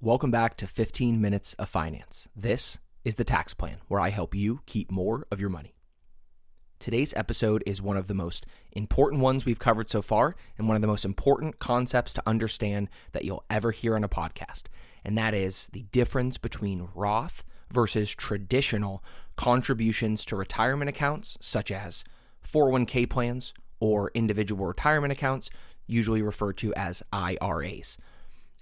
Welcome back to 15 Minutes of Finance. This is the tax plan where I help you keep more of your money. Today's episode is one of the most important ones we've covered so far and one of the most important concepts to understand that you'll ever hear on a podcast. And that is the difference between Roth versus traditional contributions to retirement accounts, such as 401k plans or individual retirement accounts, usually referred to as IRAs.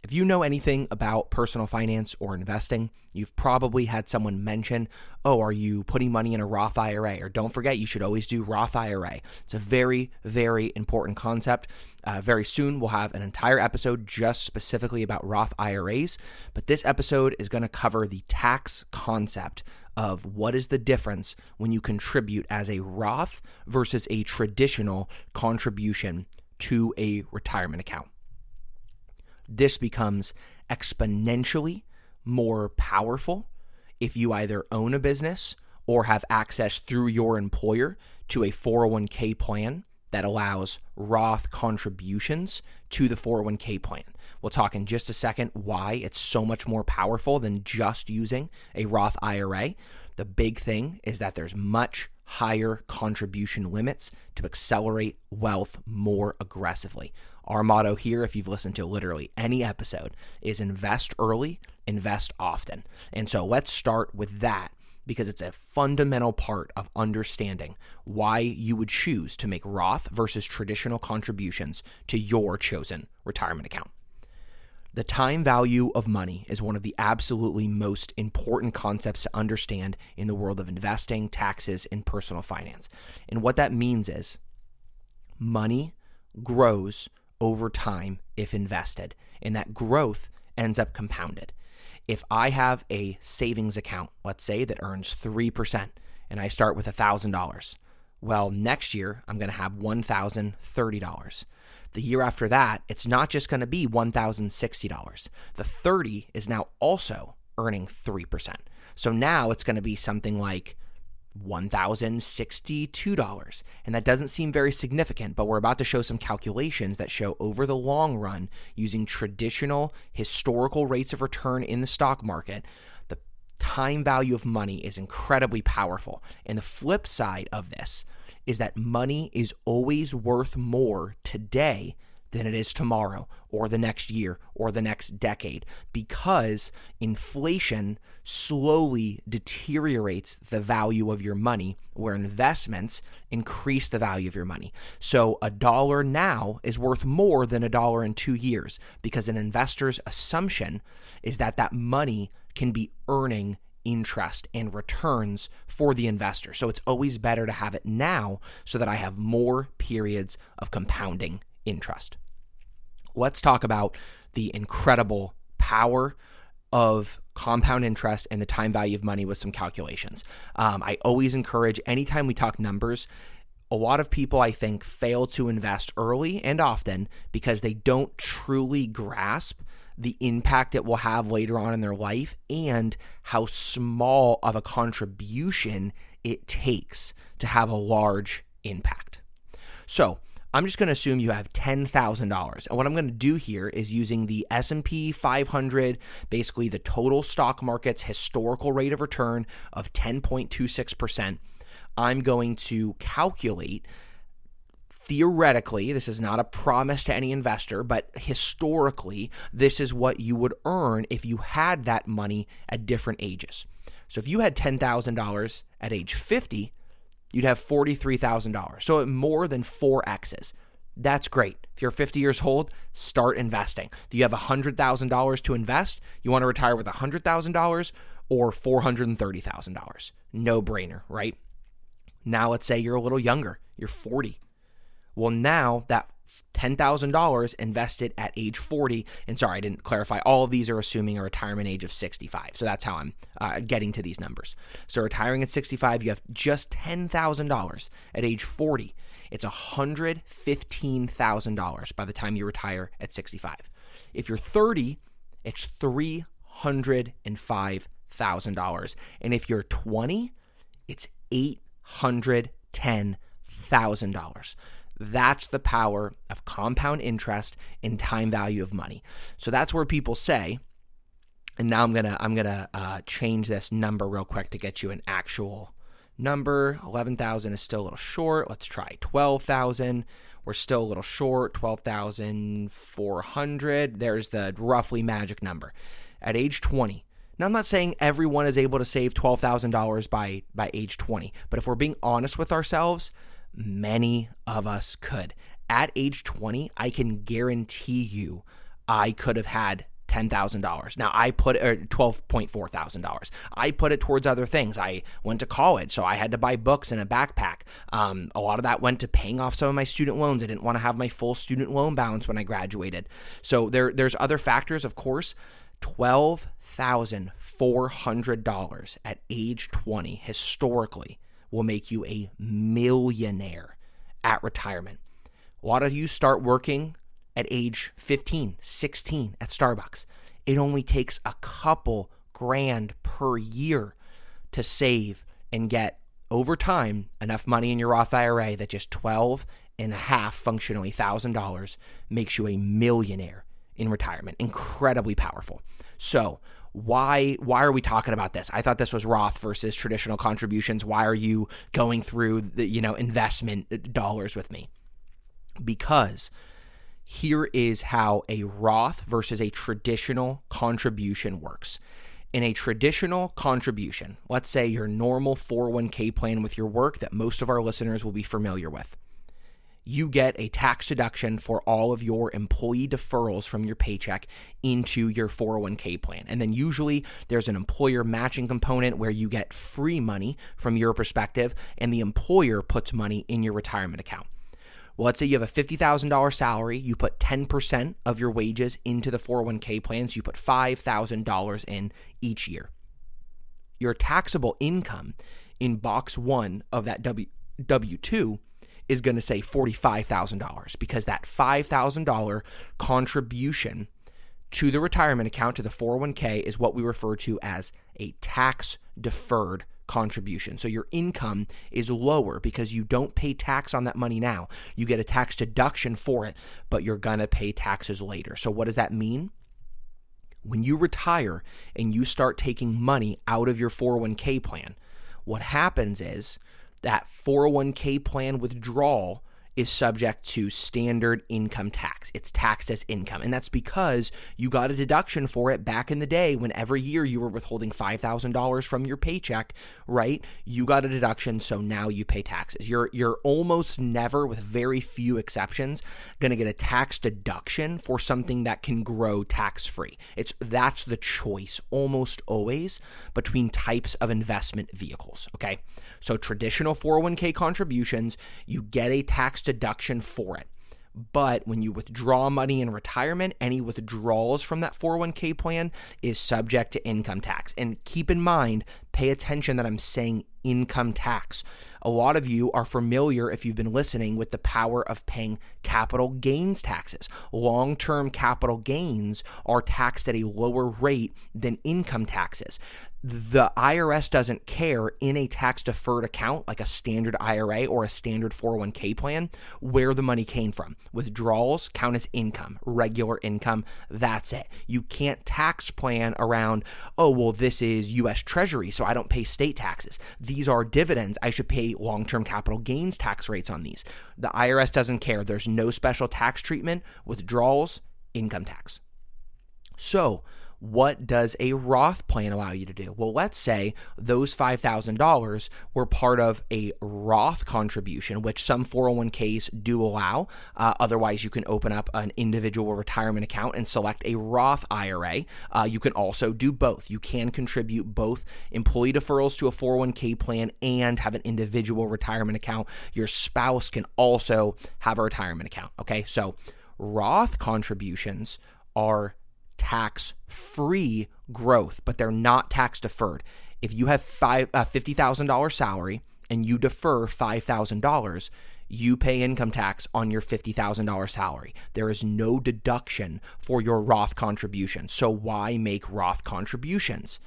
If you know anything about personal finance or investing, you've probably had someone mention, oh, are you putting money in a Roth IRA? Or don't forget, you should always do Roth IRA. It's a very, very important concept. Very soon, we'll have an entire episode just specifically about Roth IRAs. But this episode is going to cover the tax concept of what is the difference when you contribute as a Roth versus a traditional contribution to a retirement account. This becomes exponentially more powerful if you either own a business or have access through your employer to a 401k plan that allows Roth contributions to the 401k plan. We'll talk in just a second why it's so much more powerful than just using a Roth IRA. The big thing is that there's much higher contribution limits to accelerate wealth more aggressively. Our motto here, if you've listened to literally any episode, is invest early, invest often. And so let's start with that because it's a fundamental part of understanding why you would choose to make Roth versus traditional contributions to your chosen retirement account. The time value of money is one of the absolutely most important concepts to understand in the world of investing, taxes, and personal finance. And what that means is money grows over time if invested, and that growth ends up compounded. If I have a savings account, let's say that earns 3%, and I start with $1,000, well, next year I'm going to have $1,030. The year after that, it's not just going to be $1,060. The 30 is now also earning 3%. So now it's going to be something like $1,062. And that doesn't seem very significant, but we're about to show some calculations that show over the long run, using traditional historical rates of return in the stock market, the time value of money is incredibly powerful. And the flip side of this is that money is always worth more today than it is tomorrow or the next year or the next decade, because inflation slowly deteriorates the value of your money, where investments increase the value of your money. So $1 now is worth more than $1 in 2 years, because an investor's assumption is that that money can be earning interest and returns for the investor. So it's always better to have it now so that I have more periods of compounding interest. Let's talk about the incredible power of compound interest and the time value of money with some calculations. I always encourage, anytime we talk numbers, a lot of people, I think, fail to invest early and often because they don't truly grasp the impact it will have later on in their life and how small of a contribution it takes to have a large impact. So I'm just going to assume you have $10,000. And what I'm going to do here is using the S&P 500, basically the total stock market's historical rate of return of 10.26%. I'm going to calculate, theoretically, this is not a promise to any investor, but historically, this is what you would earn if you had that money at different ages. So if you had $10,000 at age 50, you'd have $43,000. So more than 4X's. That's great. If you're 50 years old, start investing. Do you have $100,000 to invest? You want to retire with $100,000 or $430,000? No brainer, right? Now let's say you're a little younger. You're 40. Well, now that $10,000 invested at age 40, and sorry, I didn't clarify, all of these are assuming a retirement age of 65. So that's how I'm getting to these numbers. So retiring at 65, you have just $10,000 at age 40. It's $115,000 by the time you retire at 65. If you're 30, it's $305,000. And if you're 20, it's $810,000. That's the power of compound interest and time value of money. So that's where people say, And now I'm gonna change this number real quick to get you an actual number. 11,000 is still a little short. Let's try 12,000. We're still a little short. 12,400. There's the roughly magic number. At age 20. Now, I'm not saying everyone is able to save $12,000 by age 20, but if we're being honest with ourselves, many of us could. At age 20, I can guarantee you I could have had $10,000. Now I put $12.4 thousand. I put it towards other things. I went to college, so I had to buy books and a backpack. A lot of that went to paying off some of my student loans. I didn't want to have my full student loan balance when I graduated. So there's other factors, of course. $12,400 at age 20 historically will make you a millionaire at retirement. A lot of you start working at age 15, 16 at Starbucks. It only takes a couple grand per year to save and get, over time, enough money in your Roth IRA that just $12.5 functionally $1,000 makes you a millionaire in retirement. Incredibly powerful. So why are we talking about this? I thought this was Roth versus traditional contributions. Why are you going through the investment dollars with me? Because here is how a Roth versus a traditional contribution works. In a traditional contribution, let's say your normal 401k plan with your work that most of our listeners will be familiar with, you get a tax deduction for all of your employee deferrals from your paycheck into your 401k plan. And then usually there's an employer matching component where you get free money from your perspective, and the employer puts money in your retirement account. Well, let's say you have a $50,000 salary. You put 10% of your wages into the 401k plans. You put $5,000 in each year. Your taxable income in box 1 of that W-2 is going to say $45,000 because that $5,000 contribution to the retirement account, to the 401k, is what we refer to as a tax-deferred contribution. So your income is lower because you don't pay tax on that money now. You get a tax deduction for it, but you're going to pay taxes later. So what does that mean? When you retire and you start taking money out of your 401k plan, what happens is that 401k plan withdrawal is subject to standard income tax. It's taxed as income. And that's because you got a deduction for it back in the day when every year you were withholding $5,000 from your paycheck, right? You got a deduction, so now you pay taxes. You're almost never, with very few exceptions, going to get a tax deduction for something that can grow tax-free. That's the choice almost always between types of investment vehicles, okay? So traditional 401k contributions, you get a tax deduction for it. But when you withdraw money in retirement, any withdrawals from that 401k plan is subject to income tax. And keep in mind, pay attention that I'm saying income tax. A lot of you are familiar, if you've been listening, with the power of paying capital gains taxes. Long-term capital gains are taxed at a lower rate than income taxes. The IRS doesn't care in a tax-deferred account like a standard IRA or a standard 401k plan where the money came from. Withdrawals count as income, regular income. That's it. You can't tax plan around, oh, well, this is U.S. Treasury, so I don't pay state taxes. These are dividends. I should pay long-term capital gains tax rates on these. The IRS doesn't care. There's no special tax treatment. Withdrawals, income tax. So, what does a Roth plan allow you to do? Well, let's say those $5,000 were part of a Roth contribution, which some 401ks do allow. Otherwise, you can open up an individual retirement account and select a Roth IRA. You can also do both. You can contribute both employee deferrals to a 401k plan and have an individual retirement account. Your spouse can also have a retirement account. Okay, so Roth contributions are tax-free growth, but they're not tax-deferred. If you have $50,000 salary and you defer $5,000, you pay income tax on your $50,000 salary. There is no deduction for your Roth contribution. So why make Roth contributions?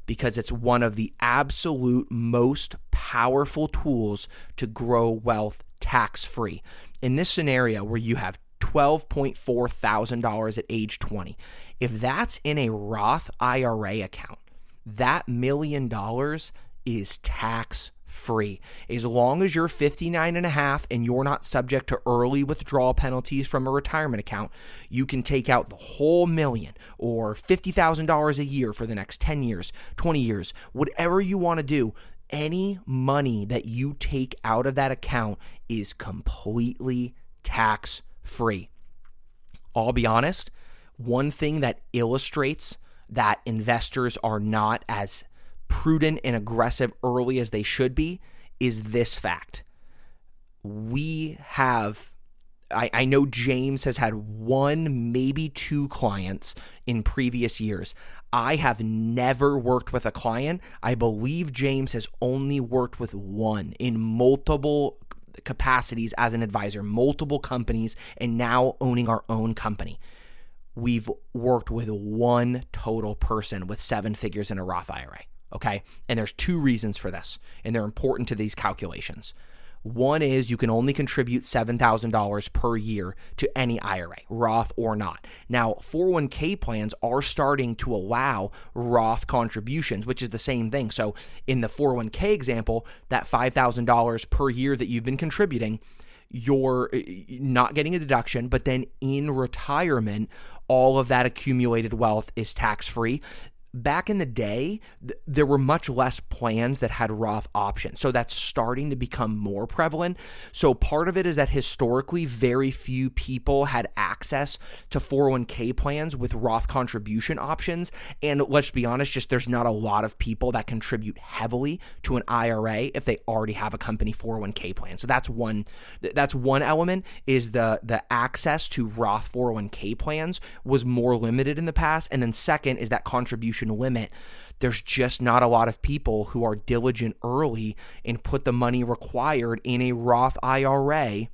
Because it's one of the absolute most powerful tools to grow wealth tax-free. In this scenario where you have $12.4 thousand at age 20, If that's in a Roth IRA account, that $1 million is tax free. As long as you're 59 and a half and you're not subject to early withdrawal penalties from a retirement account, you can take out the whole million or $50,000 a year for the next 10 years, 20 years, whatever you want to do. Any money that you take out of that account is completely tax free. I'll be honest, one thing that illustrates that investors are not as prudent and aggressive early as they should be is this fact. I know James has had one, maybe two clients in previous years. I have never worked with a client. I believe James has only worked with one in multiple capacities as an advisor, multiple companies, and now owning our own company. We've worked with one total person with 7 figures in a Roth IRA. Okay. And there's 2 reasons for this, and they're important to these calculations. One is you can only contribute $7,000 per year to any IRA, Roth or not. Now, 401k plans are starting to allow Roth contributions, which is the same thing. So in the 401k example, that $5,000 per year that you've been contributing, you're not getting a deduction, but then in retirement, all of that accumulated wealth is tax-free. Back in the day, there were much less plans that had Roth options. So that's starting to become more prevalent. So part of it is that historically, very few people had access to 401k plans with Roth contribution options. And let's be honest, just there's not a lot of people that contribute heavily to an IRA if they already have a company 401k plan. So that's one element, is the access to Roth 401k plans was more limited in the past. And then second is that contribution limit. There's just not a lot of people who are diligent early and put the money required in a Roth IRA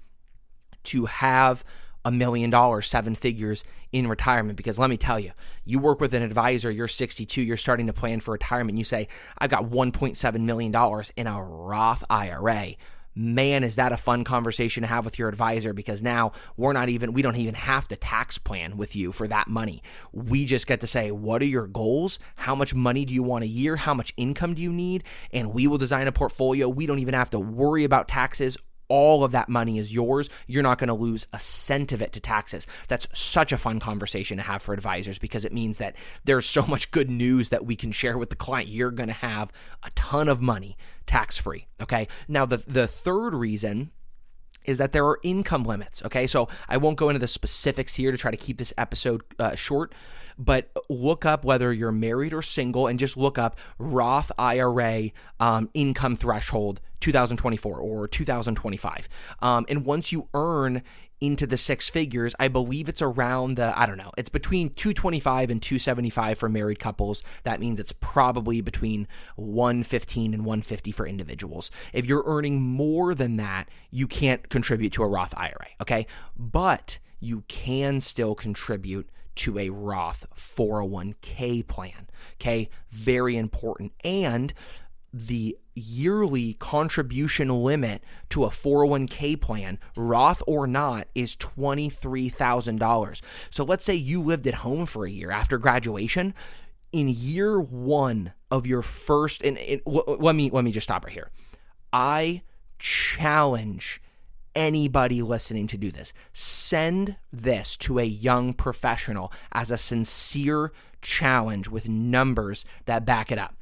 to have $1 million, 7 figures in retirement. Because let me tell you, you work with an advisor, you're 62, you're starting to plan for retirement. You say, I've got $1.7 million in a Roth IRA. Man, is that a fun conversation to have with your advisor, because now we don't even have to tax plan with you for that money. We just get to say, what are your goals? How much money do you want a year? How much income do you need? And we will design a portfolio. We don't even have to worry about taxes. All of that money is yours. You're not going to lose a cent of it to taxes. That's such a fun conversation to have for advisors, because it means that there's so much good news that we can share with the client. You're going to have a ton of money tax-free. Okay. Now, the third reason is that there are income limits. Okay. So I won't go into the specifics here to try to keep this episode short, but look up whether you're married or single and just look up Roth IRA income threshold 2024 or 2025. And once you earn into the 6 figures, I believe it's around it's between 225 and 275 for married couples. That means it's probably between 115 and 150 for individuals. If you're earning more than that, you can't contribute to a Roth IRA, okay? But you can still contribute to a Roth 401k plan, okay? Very important. And the yearly contribution limit to a 401k plan, Roth or not, is $23,000. So let's say you lived at home for a year after graduation. In year 1 of your first, let me just stop right here. I challenge anybody listening to do this. Send this to a young professional as a sincere challenge with numbers that back it up.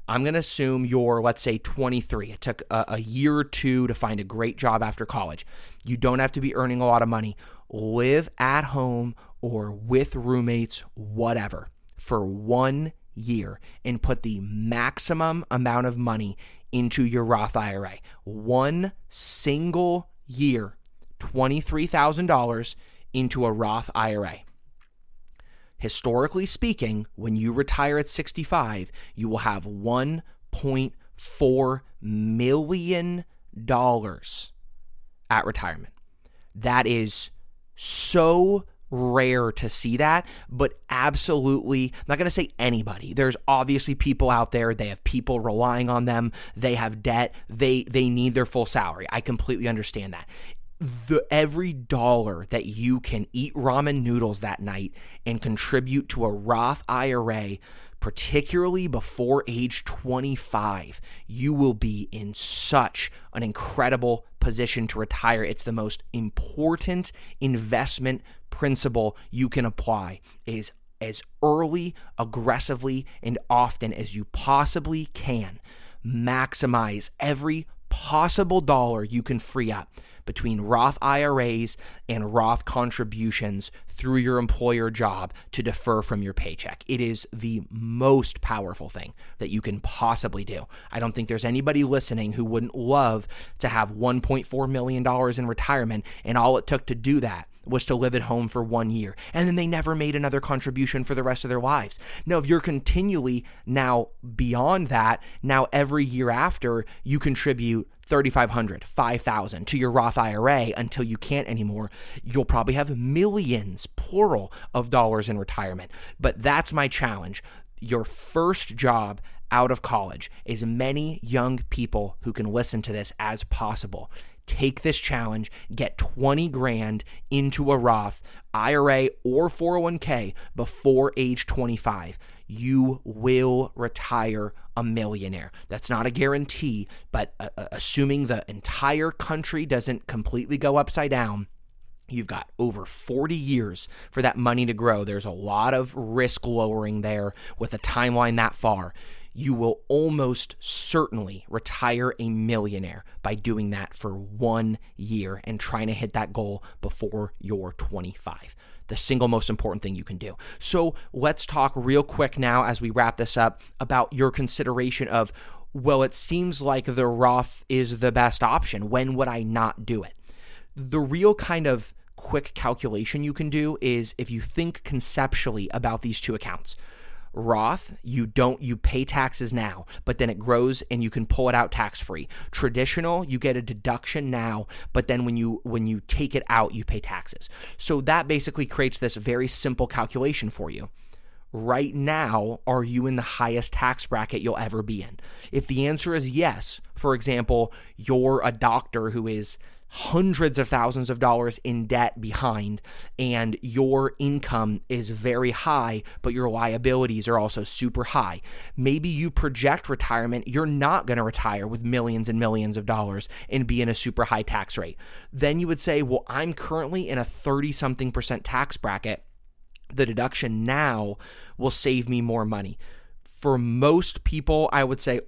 I'm going to assume you're, let's say, 23. It took a year or 2 to find a great job after college. You don't have to be earning a lot of money. Live at home or with roommates, whatever, for 1 year and put the maximum amount of money into your Roth IRA. 1 single year, $23,000 into a Roth IRA. Historically speaking, when you retire at 65, you will have $1.4 million at retirement. That is so rare to see that, but absolutely, I'm not going to say anybody. There's obviously people out there, they have people relying on them, they have debt, they need their full salary. I completely understand that. Every dollar that you can eat ramen noodles that night and contribute to a Roth IRA, particularly before age 25, you will be in such an incredible position to retire. It's the most important investment principle you can apply, is as early, aggressively, and often as you possibly can. Maximize every possible dollar you can free up between Roth IRAs and Roth contributions through your employer job to defer from your paycheck. It is the most powerful thing that you can possibly do. I don't think there's anybody listening who wouldn't love to have $1.4 million in retirement, and all it took to do that was to live at home for 1 year, and then they never made another contribution for the rest of their lives. Now, if you're continually now beyond that, now every year after, you contribute $3,500, $5,000 to your Roth IRA until you can't anymore, you'll probably have millions, plural, of dollars in retirement. But that's my challenge. Your first job out of college, as many young people who can listen to this as possible, take this challenge, get 20 grand into a Roth IRA or 401k before age 25. You will retire a millionaire. That's not a guarantee, but assuming the entire country doesn't completely go upside down, you've got over 40 years for that money to grow. There's a lot of risk lowering there with a timeline that far. You will almost certainly retire a millionaire by doing that for 1 year and trying to hit that goal before you're 25. The single most important thing you can do. So let's talk real quick now as we wrap this up about your consideration of, well, it seems like the Roth is the best option. When would I not do it? The real kind of quick calculation you can do is if you think conceptually about these two accounts. Roth, you pay taxes now, but then it grows and you can pull it out tax-free. Traditional, you get a deduction now, but then when you take it out, you pay taxes. So that basically creates this very simple calculation for you. Right now, are you in the highest tax bracket you'll ever be in? If the answer is yes, for example, you're a doctor who is hundreds of thousands of dollars in debt behind, and your income is very high, but your liabilities are also super high. Maybe you project retirement. You're not going to retire with millions and millions of dollars and be in a super high tax rate. Then you would say, well, I'm currently in a 30-something% tax bracket. The deduction now will save me more money. For most people, I would say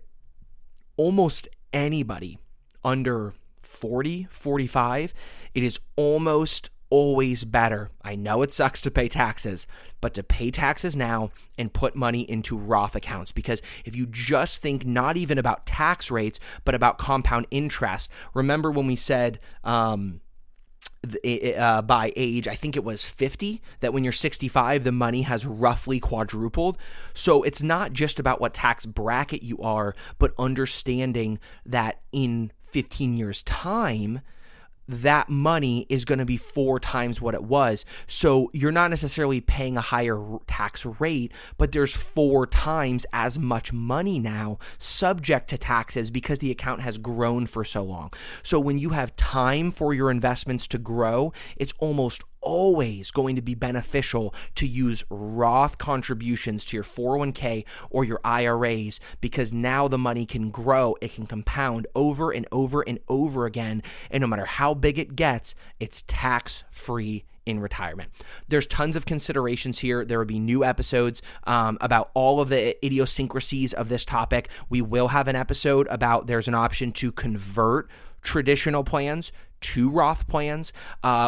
almost anybody under 40, 45, it is almost always better. I know it sucks to pay taxes, but to pay taxes now and put money into Roth accounts. Because if you just think not even about tax rates, but about compound interest, remember when we said by age, I think it was 50, that when you're 65, the money has roughly quadrupled. So it's not just about what tax bracket you are, but understanding that in 15 years' time, that money is going to be 4 times what it was. So you're not necessarily paying a higher tax rate, but there's 4 times as much money now subject to taxes because the account has grown for so long. So when you have time for your investments to grow, it's almost always going to be beneficial to use Roth contributions to your 401k or your IRAs, because now the money can grow, it can compound over and over and over again, and no matter how big it gets, it's tax-free in retirement. There's tons of considerations here. There will be new episodes about all of the idiosyncrasies of this topic. We will have an episode about there's an option to convert traditional plans to Roth plans.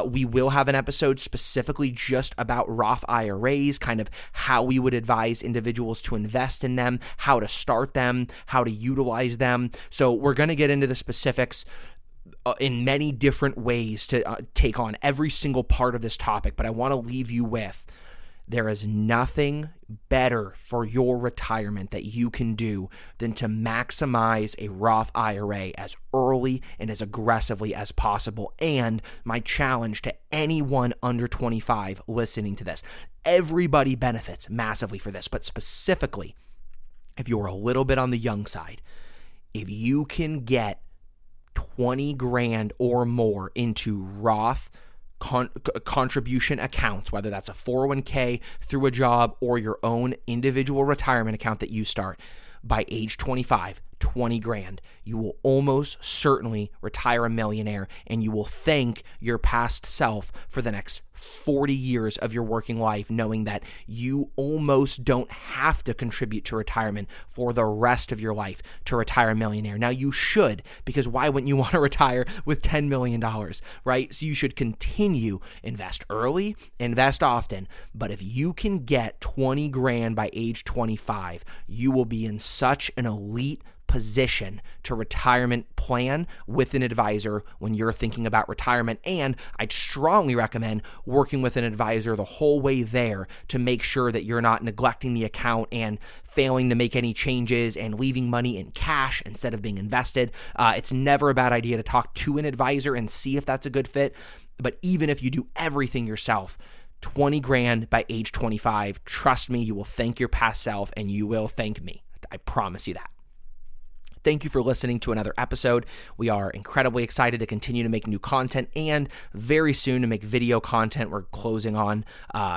We will have an episode specifically just about Roth IRAs, kind of how we would advise individuals to invest in them, how to start them, how to utilize them. So we're going to get into the specifics in many different ways to take on every single part of this topic. But I want to leave you with, there is nothing better for your retirement that you can do than to maximize a Roth IRA as early and as aggressively as possible. And my challenge to anyone under 25 listening to this, everybody benefits massively for this, but specifically, if you're a little bit on the young side, if you can get 20 grand or more into Roth contribution accounts, whether that's a 401k through a job or your own individual retirement account that you start, by age 25, 20 grand, you will almost certainly retire a millionaire, and you will thank your past self for the next 40 years of your working life, knowing that you almost don't have to contribute to retirement for the rest of your life to retire a millionaire. Now you should, because why wouldn't you want to retire with $10 million, right? So you should continue, invest early, invest often. But if you can get 20 grand by age 25, you will be in such an elite position to retirement plan with an advisor when you're thinking about retirement. And I'd strongly recommend working with an advisor the whole way there to make sure that you're not neglecting the account and failing to make any changes and leaving money in cash instead of being invested. It's never a bad idea to talk to an advisor and see if that's a good fit. But even if you do everything yourself, 20 grand by age 25, trust me, you will thank your past self and you will thank me. I promise you that. Thank you for listening to another episode. We are incredibly excited to continue to make new content and very soon to make video content. We're closing on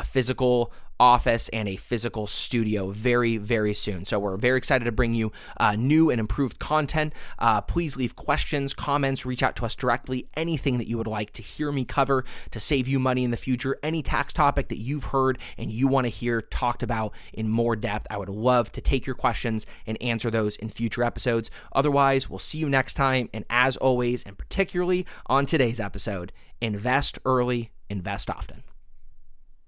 physical office and a physical studio very, very soon. So we're very excited to bring you new and improved content. Please leave questions, comments, reach out to us directly. Anything that you would like to hear me cover to save you money in the future, any tax topic that you've heard and you want to hear talked about in more depth, I would love to take your questions and answer those in future episodes. Otherwise, we'll see you next time. And as always, and particularly on today's episode, invest early, invest often.